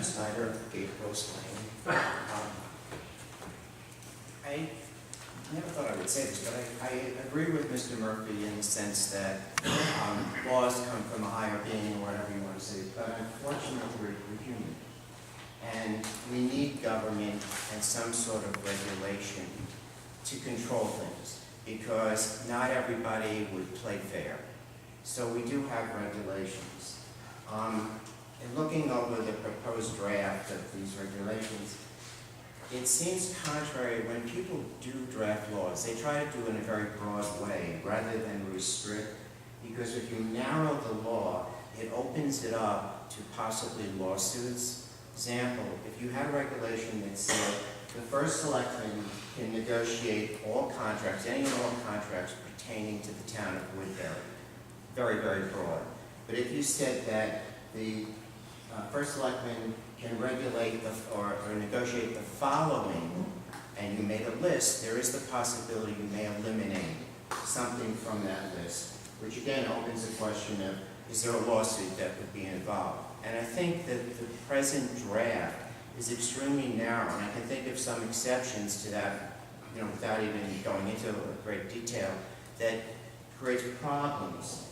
Snyder, Gate Post Lane. I never thought I would say this, but I agree with Mr. Murphy in the sense that laws come from a higher being, or whatever you want to say, but unfortunately we're human. And we need government and some sort of regulation to control things, because not everybody would play fair. So we do have regulations. In looking over the proposed draft of these regulations, it seems contrary when people do draft laws, they try to do it in a very broad way rather than restrict, because if you narrow the law, it opens it up to possibly lawsuits. Example, if you had a regulation that said the first selectman can negotiate all contracts, any and all contracts pertaining to the town of Woodbury, very, very broad. But if you said that the first selectman can regulate or negotiate the following, and you made a list, there is the possibility you may eliminate something from that list, which again opens the question of, is there a lawsuit that would be involved? And I think that the present draft is extremely narrow, and I can think of some exceptions to that, without even going into great detail, that creates problems.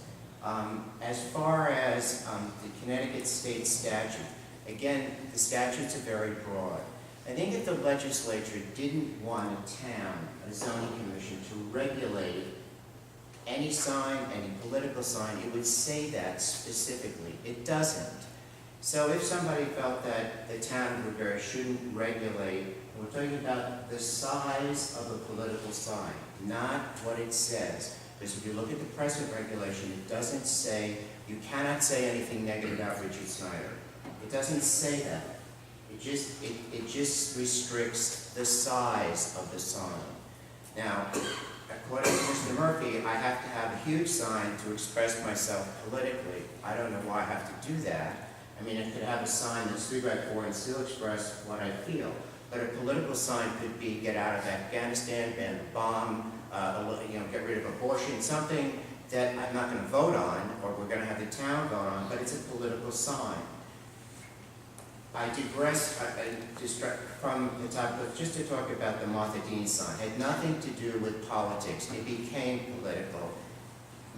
As far as the Connecticut state statute, again, the statutes are very broad. I think if the legislature didn't want a town, a zoning commission, to regulate any sign, any political sign, it would say that specifically. It doesn't. So if somebody felt that the town of Woodbury shouldn't regulate, we're talking about the size of a political sign, not what it says. Because if you look at the present regulation, it doesn't say, you cannot say anything negative about Richard Snyder. It doesn't say that. It just restricts the size of the sign. Now, according to Mr. Murphy, I have to have a huge sign to express myself politically. I don't know why I have to do that. I mean, I could have a sign that's 3 by 4 and still express what I feel. But a political sign could be get out of Afghanistan, ban the bomb, get rid of abortion, something that I'm not going to vote on, or we're going to have the town vote on, but it's a political sign. I digress from the topic just to talk about the Martha Dean sign. It had nothing to do with politics. It became political.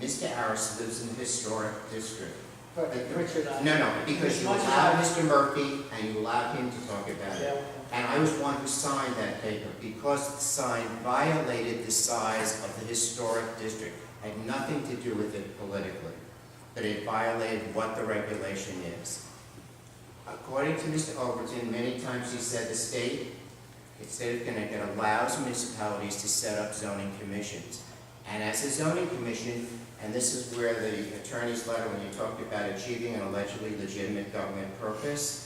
Mr. Harris lives in the historic district. But Richard, No, because you allowed Mr. Murphy and you allowed him to talk about it. And I was one who signed that paper because the sign violated the size of the historic district. It had nothing to do with it politically, but it violated what the regulation is. According to Mr. Overton, many times he said the state of Connecticut allows municipalities to set up zoning commissions. And as a zoning commission, and this is where the attorney's letter, when you talked about achieving an allegedly legitimate government purpose,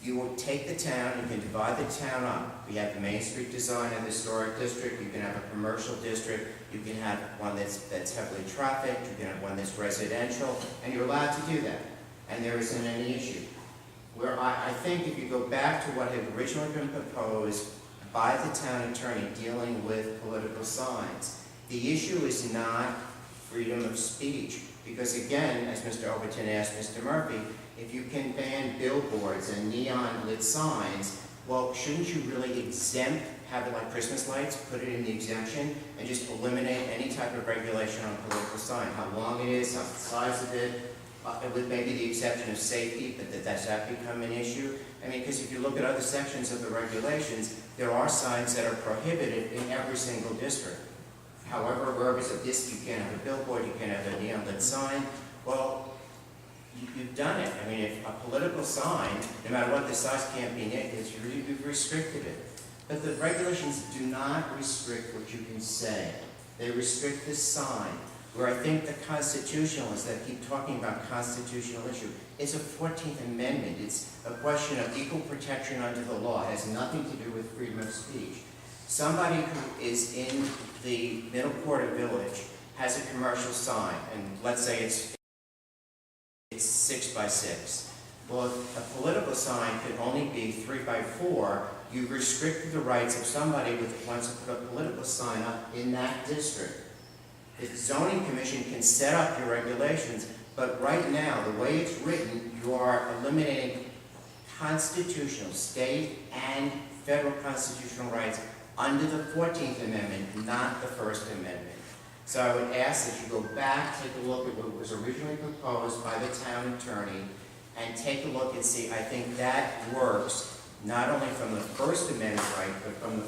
you will take the town, you can divide the town up. We have the Main Street design in the historic district, you can have a commercial district, you can have one that's heavily trafficked, you can have one that's residential, and you're allowed to do that. And there isn't any issue. Where I think if you go back to what had originally been proposed by the town attorney dealing with political signs, the issue is not freedom of speech. Because again, as Mr. Overton asked Mr. Murphy, if you can ban billboards and neon lit signs, well, shouldn't you really exempt, have it like Christmas lights, put it in the exemption, and just eliminate any type of regulation on a political sign? How long it is, how the size of it, with maybe the exception of safety, but does that become an issue? I mean, because if you look at other sections of the regulations, there are signs that are prohibited in every single district. However, wherever it's a district, you can't have a billboard, you can't have a neon lit sign. Well, you've done it. I mean, if a political sign, no matter what the size, can't be you've restricted it. But the regulations do not restrict what you can say. They restrict the sign. Where I think the constitutionalists that keep talking about constitutional issue, it's a 14th Amendment. It's a question of equal protection under the law. It has nothing to do with freedom of speech. Somebody who is in the Middle Quarter Village has a commercial sign, and let's say it's 6 by 6. Well, if a political sign could only be 3 by 4, you've restricted the rights of somebody who wants to put a political sign up in that district. The zoning commission can set up your regulations, but right now, the way it's written, you are eliminating constitutional, state and federal constitutional rights under the 14th Amendment, not the First Amendment. So I would ask that you go back, take a look at what was originally proposed by the town attorney, and take a look and see. I think that works, not only from the First Amendment right, but from the